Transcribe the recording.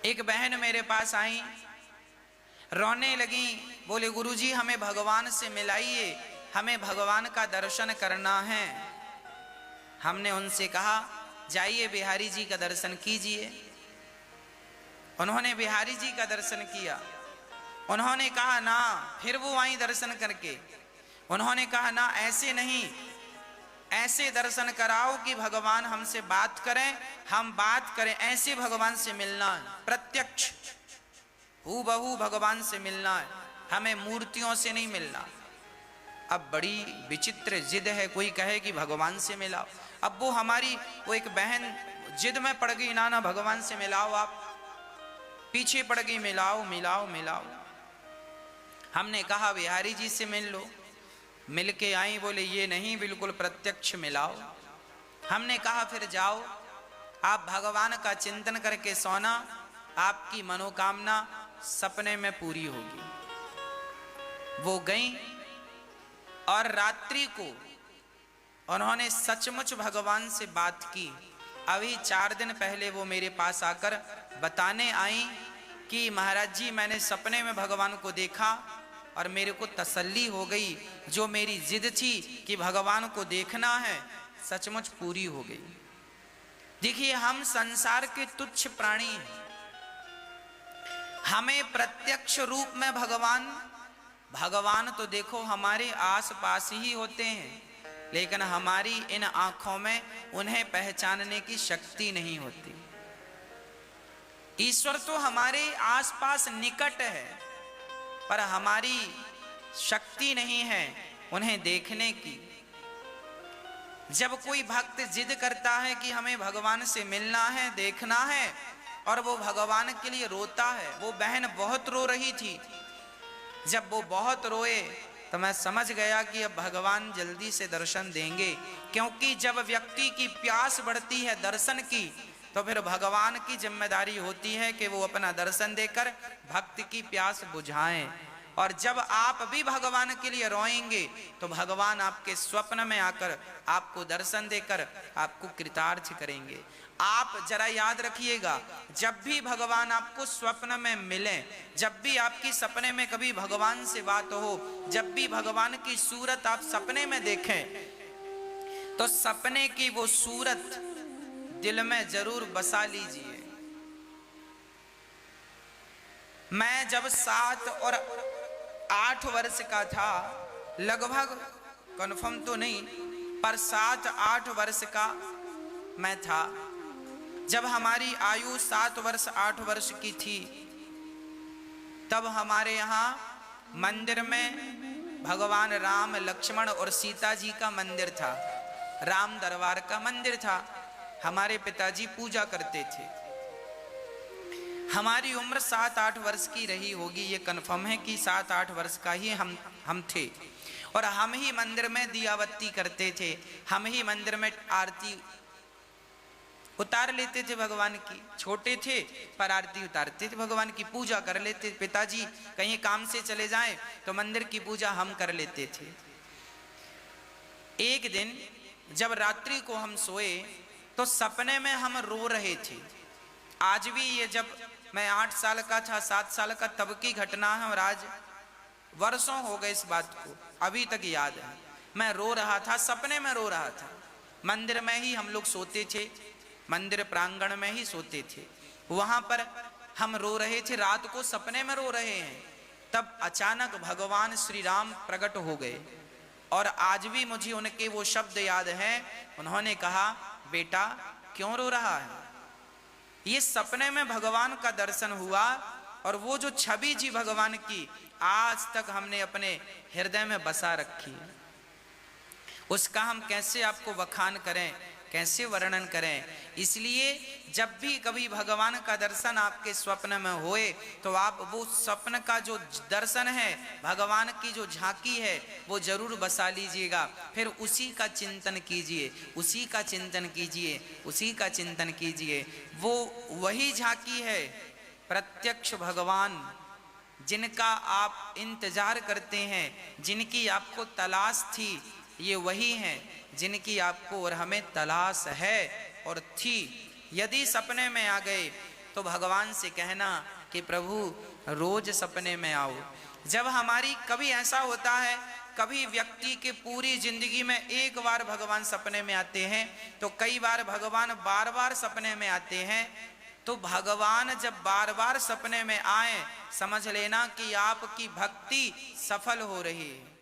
एक बहन मेरे पास आई, रोने लगी, बोले गुरुजी हमें भगवान से मिलाइए, हमें भगवान का दर्शन करना है। हमने उनसे कहा जाइए बिहारी जी का दर्शन कीजिए। उन्होंने बिहारी जी का दर्शन किया। उन्होंने कहा ना, फिर वो आई दर्शन करके। उन्होंने कहा ना, ऐसे नहीं, ऐसे दर्शन कराओ कि भगवान हमसे बात करें, हम बात करें, ऐसे भगवान से मिलना है, प्रत्यक्ष हूबहू भगवान से मिलना है, हमें मूर्तियों से नहीं मिलना। अब बड़ी विचित्र जिद है, कोई कहे कि भगवान से मिलाओ। अब वो हमारी वो एक बहन जिद में पड़ गई, ना ना भगवान से मिलाओ, आप पीछे पड़ गई, मिलाओ मिलाओ मिलाओ। हमने कहा बिहारी जी से मिल लो। मिल के आई, बोले ये नहीं, बिल्कुल प्रत्यक्ष मिलाओ। हमने कहा फिर जाओ, आप भगवान का चिंतन करके सोना, आपकी मनोकामना सपने में पूरी होगी। वो गई और रात्रि को उन्होंने सचमुच भगवान से बात की। अभी 4 दिन पहले वो मेरे पास आकर बताने आई कि महाराज जी मैंने सपने में भगवान को देखा और मेरे को तसल्ली हो गई, जो मेरी जिद थी कि भगवान को देखना है सचमुच पूरी हो गई। देखिए हम संसार के तुच्छ प्राणी हैं, हमें प्रत्यक्ष रूप में भगवान तो देखो हमारे आस पास ही होते हैं, लेकिन हमारी इन आंखों में उन्हें पहचानने की शक्ति नहीं होती। ईश्वर तो हमारे आसपास निकट है, पर हमारी शक्ति नहीं है उन्हें देखने की। जब कोई भक्त जिद करता है कि हमें भगवान से मिलना है, देखना है, और वो भगवान के लिए रोता है। वो बहन बहुत रो रही थी। जब वो बहुत रोए तो मैं समझ गया कि अब भगवान जल्दी से दर्शन देंगे, क्योंकि जब व्यक्ति की प्यास बढ़ती है दर्शन की, तो फिर भगवान की जिम्मेदारी होती है कि वो अपना दर्शन देकर भक्त की प्यास बुझाएं। और जब आप भी भगवान के लिए रोएंगे तो भगवान आपके स्वप्न में आकर आपको दर्शन देकर आपको कृतार्थ करेंगे। आप जरा याद रखिएगा, जब भी भगवान आपको स्वप्न में मिले, जब भी आपकी सपने में कभी भगवान से बात हो, जब भी भगवान की सूरत आप सपने में देखें, तो सपने की वो सूरत दिल में जरूर बसा लीजिए। मैं जब 7 और 8 वर्ष का था, लगभग कन्फर्म तो नहीं, पर 7-8 वर्ष का मैं था, जब हमारी आयु 7 वर्ष 8 वर्ष की थी, तब हमारे यहाँ मंदिर में भगवान राम, लक्ष्मण और सीता जी का मंदिर था। राम दरबार का मंदिर था। हमारे पिताजी पूजा करते थे। हमारी उम्र 7-8 वर्ष की रही होगी, ये कन्फर्म है कि 7-8 वर्ष का ही हम थे। और हम ही मंदिर में दियावत्ती करते थे, हम ही मंदिर में आरती उतार लेते थे भगवान की। छोटे थे पर आरती उतारते थे, भगवान की पूजा कर लेते। पिताजी कहीं काम से चले जाएं तो मंदिर की पूजा हम कर लेते थे। एक दिन जब रात्रि को हम सोए तो सपने में हम रो रहे थे। आज भी ये, जब मैं 8 साल का था, 7 साल का, तब की घटना है, और आज वर्षों हो गए इस बात को, अभी तक याद है। मैं रो रहा था, सपने में रो रहा था। मंदिर में ही हम लोग सोते थे, मंदिर प्रांगण में ही सोते थे। वहां पर हम रो रहे थे, रात को सपने में रो रहे हैं। तब अचानक भगवान श्री राम प्रकट हो गए, और आज भी मुझे उनके वो शब्द याद हैं। उन्होंने कहा, बेटा क्यों रो रहा है? ये सपने में भगवान का दर्शन हुआ, और वो जो छवि जी भगवान की आज तक हमने अपने हृदय में बसा रखी, उसका हम कैसे आपको बखान करें, कैसे वर्णन करें। इसलिए जब भी कभी भगवान का दर्शन आपके स्वप्न में होए, तो आप वो स्वप्न का जो दर्शन है, भगवान की जो झांकी है, वो जरूर बसा लीजिएगा। फिर उसी का चिंतन कीजिए, उसी का चिंतन कीजिए, उसी का चिंतन कीजिए। वो वही झांकी है, प्रत्यक्ष भगवान जिनका आप इंतजार करते हैं, जिनकी आपको तलाश थी, ये वही हैं जिनकी आपको और हमें तलाश है और थी। यदि सपने में आ गए तो भगवान से कहना कि प्रभु रोज सपने में आओ। जब हमारी कभी ऐसा होता है, कभी व्यक्ति के पूरी जिंदगी में एक बार भगवान सपने में आते हैं, तो कई बार भगवान बार बार सपने में आते हैं। तो भगवान जब बार बार सपने में आए, समझ लेना कि आपकी भक्ति सफल हो रही है।